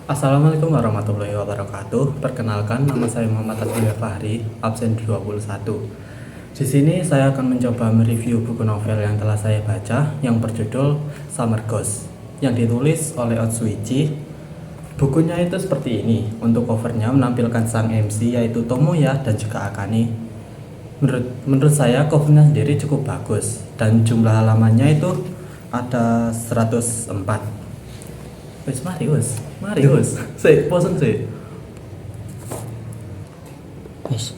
Assalamualaikum warahmatullahi wabarakatuh. Perkenalkan, nama saya Muhammad Abdullah Fahri, absen 21. Di sini saya akan mencoba mereview buku novel yang telah saya baca yang berjudul Summer Ghost yang ditulis oleh Otsuichi. Bukunya itu seperti ini. Untuk covernya menampilkan sang MC yaitu Tomoya dan juga Akane. Menurut saya covernya sendiri cukup bagus dan jumlah halamannya itu ada 104. Wis Marius. Bosen sih. Yes.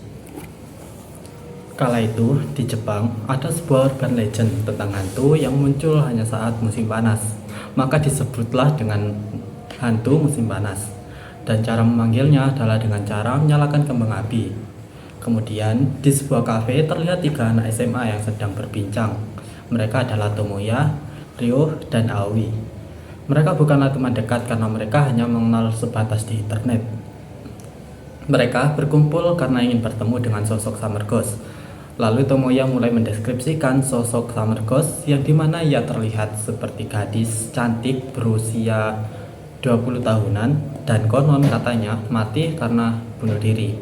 Kala itu di Jepang ada sebuah urban legend tentang hantu yang muncul hanya saat musim panas. Maka disebutlah dengan hantu musim panas. Dan cara memanggilnya adalah dengan cara menyalakan kembang api. Kemudian di sebuah kafe terlihat 3 anak SMA yang sedang berbincang. Mereka adalah Tomoya, Ryo, dan Aoi. Mereka bukanlah teman dekat karena mereka hanya mengenal sebatas di internet. Mereka berkumpul karena ingin bertemu dengan sosok Summer Ghost. Lalu Tomoya mulai mendeskripsikan sosok Summer Ghost yang dimana ia terlihat seperti gadis cantik berusia 20 tahunan dan konon katanya mati karena bunuh diri.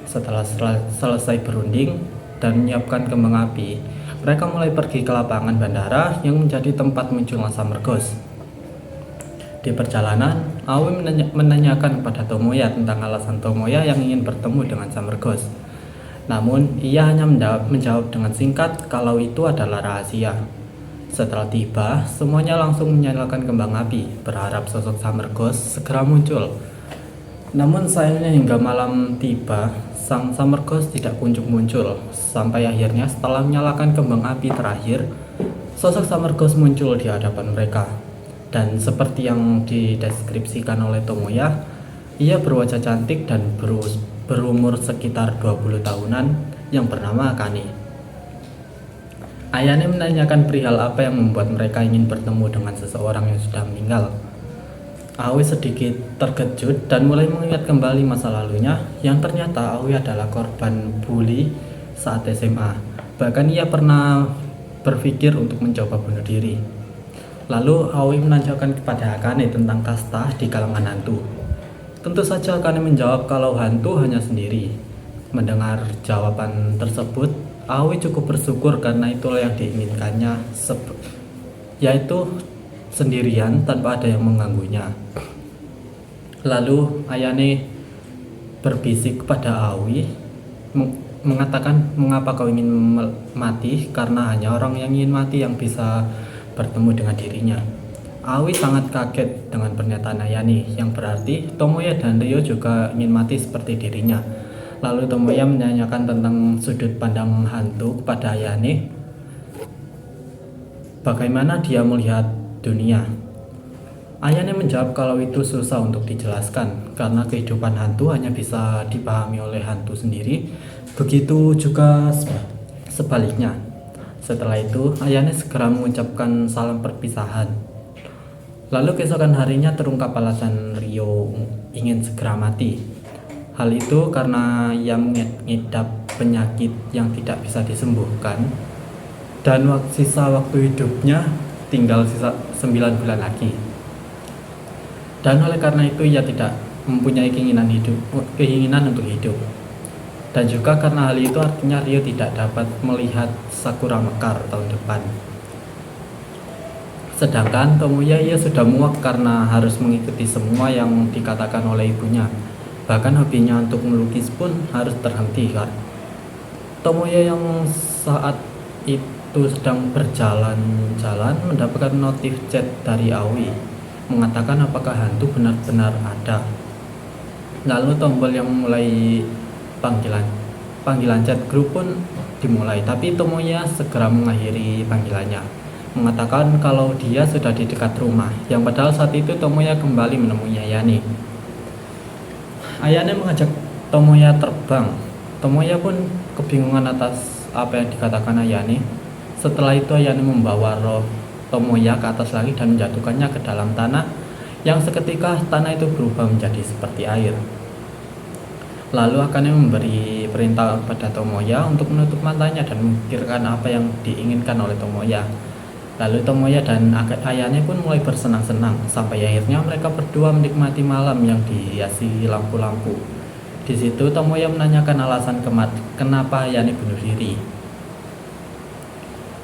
Setelah selesai berunding dan menyiapkan kembang api, mereka mulai pergi ke lapangan bandara yang menjadi tempat munculnya Summer Ghost. Di perjalanan, Aoi menanyakan kepada Tomoya tentang alasan Tomoya yang ingin bertemu dengan Summer Ghost. Namun, ia hanya menjawab dengan singkat kalau itu adalah rahasia. Setelah tiba, semuanya langsung menyalakan kembang api, berharap sosok Summer Ghost segera muncul. Namun sayangnya hingga malam tiba, sang Summer Ghost tidak kunjung muncul. Sampai akhirnya setelah menyalakan kembang api terakhir, sosok Summer Ghost muncul di hadapan mereka. Dan seperti yang dideskripsikan oleh Tomoya, ia berwajah cantik dan berumur sekitar 20 tahunan yang bernama Akane. Ayane menanyakan perihal apa yang membuat mereka ingin bertemu dengan seseorang yang sudah meninggal. Aoi sedikit terkejut dan mulai mengingat kembali masa lalunya yang ternyata Aoi adalah korban bully saat SMA. Bahkan ia pernah berpikir untuk mencoba bunuh diri. Lalu Aoi menanyakan kepada Akane tentang kasta di kalangan hantu. Tentu saja Akane menjawab kalau hantu hanya sendiri. Mendengar jawaban tersebut, Aoi cukup bersyukur karena itulah yang diinginkannya, yaitu sendirian tanpa ada yang mengganggunya. Lalu Ayane berbisik kepada Aoi, mengatakan mengapa kau ingin mati, karena hanya orang yang ingin mati yang bisa bertemu dengan dirinya. Aoi sangat kaget dengan pernyataan Ayane yang berarti Tomoya dan Ryo juga ingin mati seperti dirinya. Lalu Tomoya menanyakan tentang sudut pandang hantu kepada Ayane, bagaimana dia melihat dunia. Ayane menjawab kalau itu susah untuk dijelaskan karena kehidupan hantu hanya bisa dipahami oleh hantu sendiri, begitu juga sebaliknya. Setelah itu, Ayane segera mengucapkan salam perpisahan. Lalu keesokan harinya terungkap alasan Ryo ingin segera mati. Hal itu karena ia mengidap penyakit yang tidak bisa disembuhkan dan sisa waktu hidupnya tinggal sisa 9 bulan lagi. Dan oleh karena itu ia tidak mempunyai keinginan untuk hidup. Dan juga karena hal itu artinya Ryo tidak dapat melihat sakura mekar tahun depan. Sedangkan Tomoya ia sudah muak karena harus mengikuti semua yang dikatakan oleh ibunya. Bahkan hobinya untuk melukis pun harus terhenti kan. Tomoya yang saat itu sedang berjalan-jalan mendapatkan notif chat dari Aoi mengatakan apakah hantu benar-benar ada. Lalu tombol yang mulai panggilan chat grup pun dimulai, tapi Tomoya segera mengakhiri panggilannya, mengatakan kalau dia sudah di dekat rumah, yang padahal saat itu Tomoya kembali menemui Ayane. Ayane mengajak Tomoya terbang. Tomoya pun kebingungan atas apa yang dikatakan Ayane. Setelah itu Ayane membawa roh Tomoya ke atas lagi dan menjatuhkannya ke dalam tanah, yang seketika tanah itu berubah menjadi seperti air. Lalu Akane memberi perintah kepada Tomoya untuk menutup matanya dan memikirkan apa yang diinginkan oleh Tomoya. Lalu Tomoya dan Ayane pun mulai bersenang-senang sampai akhirnya mereka berdua menikmati malam yang dihiasi lampu-lampu. Di situ Tomoya menanyakan alasan kenapa Ayane bunuh diri.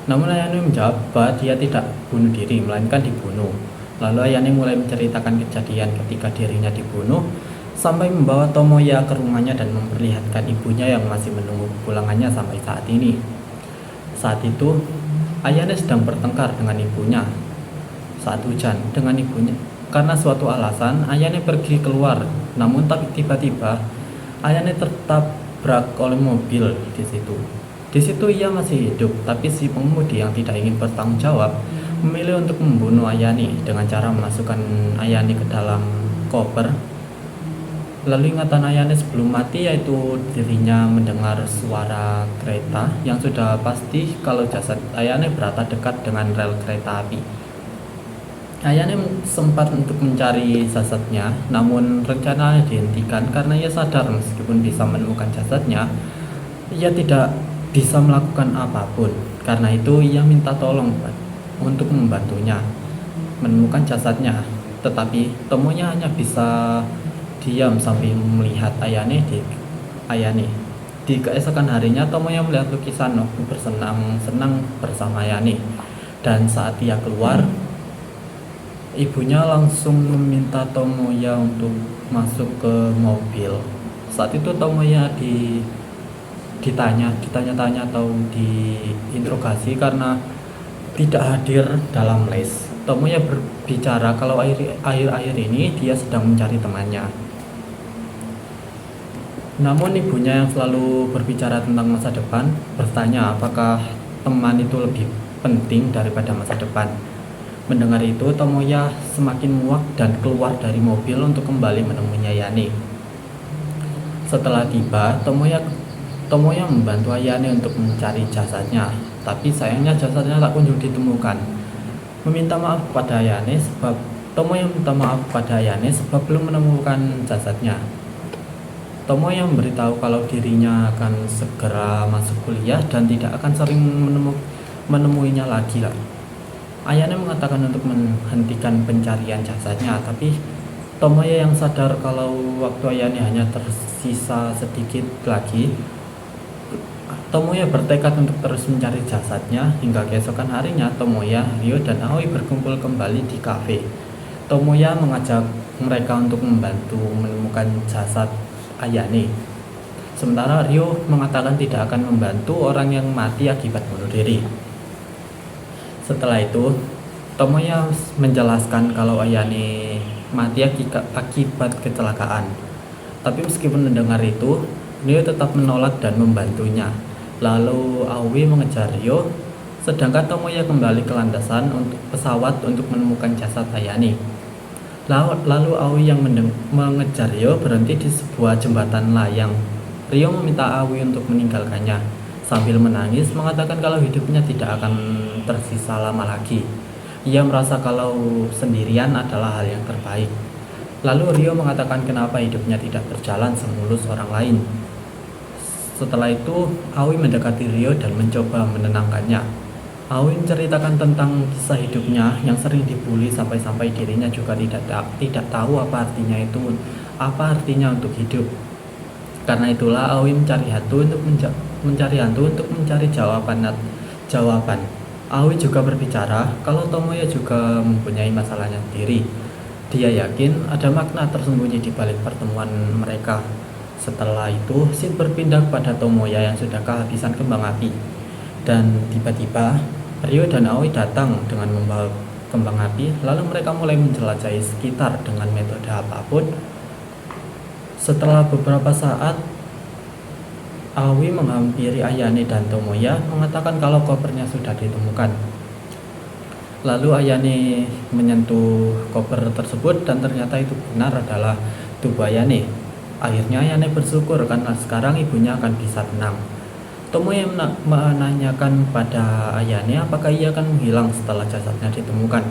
Namun Ayane menjawab bahwa dia tidak bunuh diri, melainkan dibunuh. Lalu Ayane mulai menceritakan kejadian ketika dirinya dibunuh, sampai membawa Tomoya ke rumahnya dan memperlihatkan ibunya yang masih menunggu pulangannya sampai saat ini. Saat itu, Ayane sedang bertengkar dengan ibunya saat hujan dengan ibunya. Karena suatu alasan, Ayane pergi keluar, namun tiba-tiba Ayane tertabrak oleh mobil di situ. Di situ ia masih hidup, tapi si pengemudi yang tidak ingin bertanggung jawab memilih untuk membunuh Ayane dengan cara memasukkan Ayane ke dalam koper. Lalu ingatan Ayane sebelum mati yaitu dirinya mendengar suara kereta yang sudah pasti kalau jasad Ayane berada dekat dengan rel kereta api. Ayane sempat untuk mencari jasadnya, namun rencananya dihentikan karena ia sadar meskipun bisa menemukan jasadnya, ia tidak bisa melakukan apapun. Karena itu ia minta tolong untuk membantunya menemukan jasadnya, tetapi Tomoya hanya bisa diam sambil melihat Ayane. Di keesokan harinya Tomoya melihat lukisan Nobu bersenang-senang bersama Ayane, dan saat ia keluar, ibunya langsung meminta Tomoya untuk masuk ke mobil. Saat itu Tomoya ditanya-tanya atau diinterogasi karena tidak hadir dalam les. Tomoya berbicara kalau akhir-akhir ini dia sedang mencari temannya. Namun ibunya yang selalu berbicara tentang masa depan bertanya apakah teman itu lebih penting daripada masa depan. Mendengar itu, Tomoya semakin muak dan keluar dari mobil untuk kembali menemui Ayane. Setelah tiba, Tomoya membantu Ayane untuk mencari jasadnya, tapi sayangnya jasadnya tak kunjung ditemukan. Tomoya minta maaf pada Ayane sebab belum menemukan jasadnya. Tomoya memberitahu kalau dirinya akan segera masuk kuliah dan tidak akan sering menemuinya lagi. Ayane mengatakan untuk menghentikan pencarian jasadnya, tapi Tomoya yang sadar kalau waktu Ayane hanya tersisa sedikit lagi, Tomoya bertekad untuk terus mencari jasadnya hingga keesokan harinya. Tomoya, Ryo, dan Aoi berkumpul kembali di kafe. Tomoya mengajak mereka untuk membantu menemukan jasad Ayane. Sementara Ryo mengatakan tidak akan membantu orang yang mati akibat bunuh diri. Setelah itu, Tomoya menjelaskan kalau Ayane mati akibat kecelakaan. Tapi meskipun mendengar itu, Ryo tetap menolak dan membantunya. Lalu Aoi mengejar Ryo, sedangkan Tomoya kembali ke landasan untuk pesawat untuk menemukan jasad Ayane. Lalu Aoi yang mengejar Ryo berhenti di sebuah jembatan layang. Ryo meminta Aoi untuk meninggalkannya sambil menangis, mengatakan kalau hidupnya tidak akan tersisa lama lagi. Ia merasa kalau sendirian adalah hal yang terbaik. Lalu Ryo mengatakan kenapa hidupnya tidak berjalan semulus orang lain. Setelah itu, Aoi mendekati Ryo dan mencoba menenangkannya. Aoi menceritakan tentang kisah hidupnya yang sering dibully sampai-sampai dirinya juga tidak tahu apa artinya untuk hidup. Karena itulah Aoi mencari hantu untuk mencari jawaban. Aoi juga berbicara kalau Tomoya juga mempunyai masalahnya sendiri. Dia yakin ada makna tersembunyi di balik pertemuan mereka. Setelah itu, Shin berpindah kepada Tomoya yang sudah kehabisan kembang api. Dan tiba-tiba Ryo dan Aoi datang dengan membawa kembang api. Lalu mereka mulai menjelajahi sekitar dengan metode apapun. Setelah beberapa saat, Aoi menghampiri Ayane dan Tomoya, mengatakan kalau kopernya sudah ditemukan. Lalu Ayane menyentuh koper tersebut dan ternyata itu benar adalah tubuh Ayane. Akhirnya Ayane bersyukur karena sekarang ibunya akan bisa tenang. Tomoya menanyakan pada Ayane apakah ia akan menghilang setelah jasadnya ditemukan.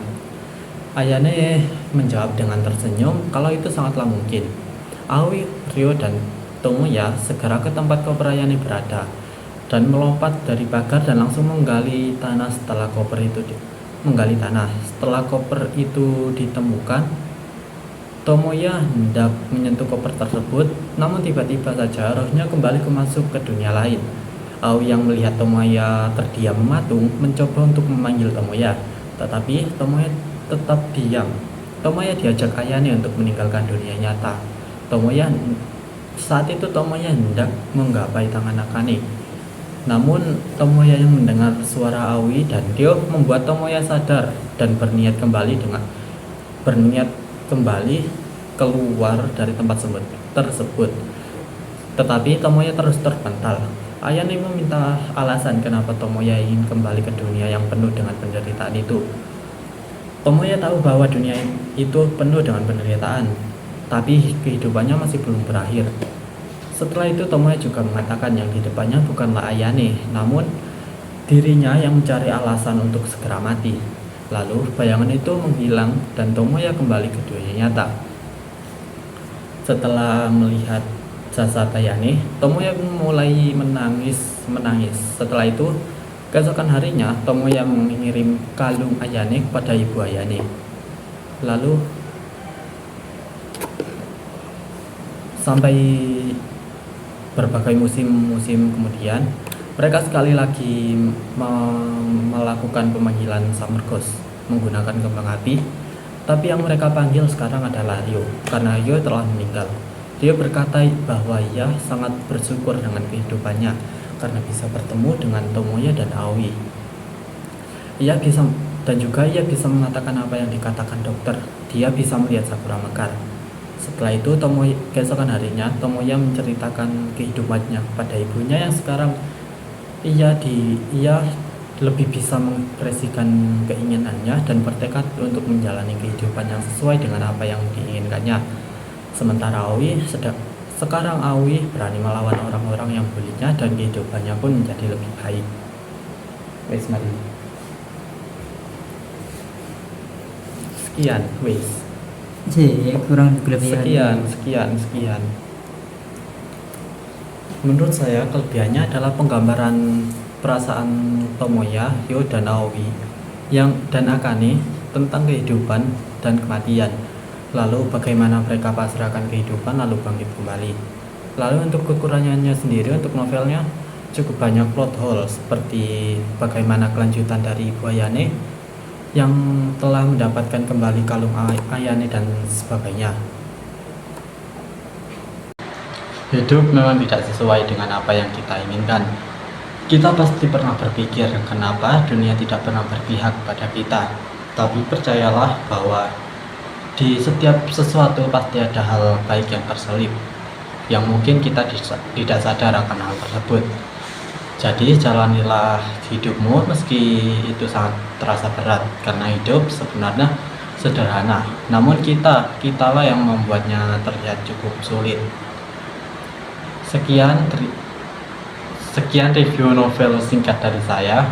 Ayane menjawab dengan tersenyum kalau itu sangatlah mungkin. Aoi, Ryo, dan Tomoya segera ke tempat koper Ayane berada dan melompat dari pagar dan langsung menggali tanah setelah koper itu menggali tanah. Setelah koper itu ditemukan, Tomoya hendak menyentuh koper tersebut, namun tiba-tiba saja rohnya kembali masuk ke dunia lain. Aoi yang melihat Tomoya terdiam mematung mencoba untuk memanggil Tomoya, tetapi Tomoya tetap diam. Tomoya diajak Ayane untuk meninggalkan dunia nyata. Saat itu Tomoya hendak menggapai tangan Akane. Namun Tomoya yang mendengar suara Aoi dan Ryo membuat Tomoya sadar dan berniat kembali keluar dari tempat tersebut. Tetapi Tomoya terus terpental. Ayane meminta alasan kenapa Tomoya ingin kembali ke dunia yang penuh dengan penderitaan itu. Tomoya tahu bahwa dunia itu penuh dengan penderitaan, tapi kehidupannya masih belum berakhir. Setelah itu Tomoya juga mengatakan yang di depannya bukanlah Ayane, namun dirinya yang mencari alasan untuk segera mati. Lalu bayangan itu menghilang dan Tomoya kembali ke dunia nyata. Setelah melihat jasad Ayane, Tomoya mulai menangis. Setelah itu, keesokan harinya Tomoya mengirim kalung Ayane kepada ibu Ayane. Lalu sampai berbagai musim kemudian, mereka sekali lagi melakukan pemanggilan Summer Ghost menggunakan kembang api. Tapi yang mereka panggil sekarang adalah Ryo, karena Ryo telah meninggal. Ryo berkata bahwa ia sangat bersyukur dengan kehidupannya karena bisa bertemu dengan Tomoya dan Aoi. Ia bisa mengatakan apa yang dikatakan dokter. Dia bisa melihat sakura mekar. Setelah itu keesokan harinya Tomoya menceritakan kehidupannya pada ibunya yang sekarang ia lebih bisa mengekspresikan keinginannya dan bertekad untuk menjalani kehidupan yang sesuai dengan apa yang diinginkannya. Sementara sekarang Aoi berani melawan orang-orang yang bulinya dan kehidupannya pun menjadi lebih baik. Wes mari. Sekian, wes. Kurang kelebihan. Sekian. Menurut saya kelebihannya adalah penggambaran perasaan Tomoya, Ryo dan Aoi dan Akane tentang kehidupan dan kematian. Lalu bagaimana mereka pasrahkan kehidupan lalu bangkit kembali. Lalu untuk kekurangannya sendiri untuk novelnya cukup banyak plot hole, seperti bagaimana kelanjutan dari Ibu Ayane yang telah mendapatkan kembali kalung Ayane dan sebagainya. Hidup memang tidak sesuai dengan apa yang kita inginkan. Kita pasti pernah berpikir kenapa dunia tidak pernah berpihak pada kita. Tapi percayalah bahwa di setiap sesuatu pasti ada hal baik yang terselip, yang mungkin kita tidak sadar akan hal tersebut. Jadi jalanilah hidupmu meski itu sangat terasa berat, karena hidup sebenarnya sederhana. Namun kitalah yang membuatnya terlihat cukup sulit. Sekian review novel singkat dari saya.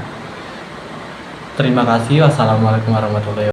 Terima kasih. Wassalamualaikum warahmatullahi wabarakatuh.